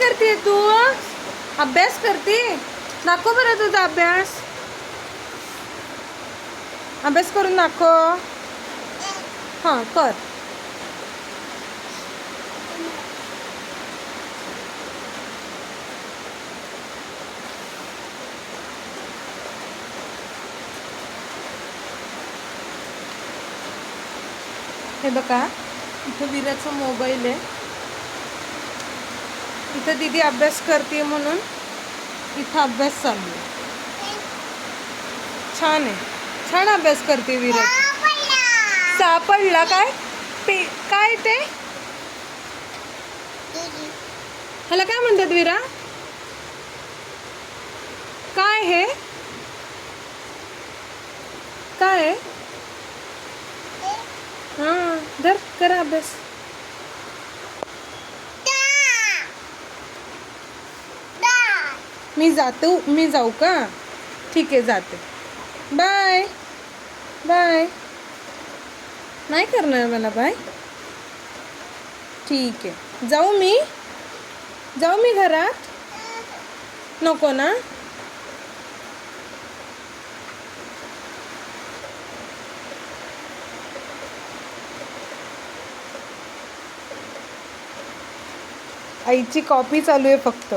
करते तू? अभ्यास करते? दाखव बरं तुझा अभ्यास. अभ्यास करून दाखव. हां कर. हे बघा, इथं विराचा मोबाईल आहे. इथं दीदी अभ्यास करते म्हणून इथं अभ्यास चालू आहे. छान आहे, छान अभ्यास करते विरा. सापडला काय? काय ते? ह्याला काय म्हणतात विरा? काय हे? काय आहे? हां धर, करा अभ्यास. मी जाऊ का? ठीक आहे, जाते. Bye bye. नाही करणार मला बाय. ठीक आहे, जाऊ मी घरात. नको ना. आईची कॉपी चालू आहे फक्त.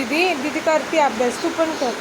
दीदी करते अभ्यास, तू पण कर.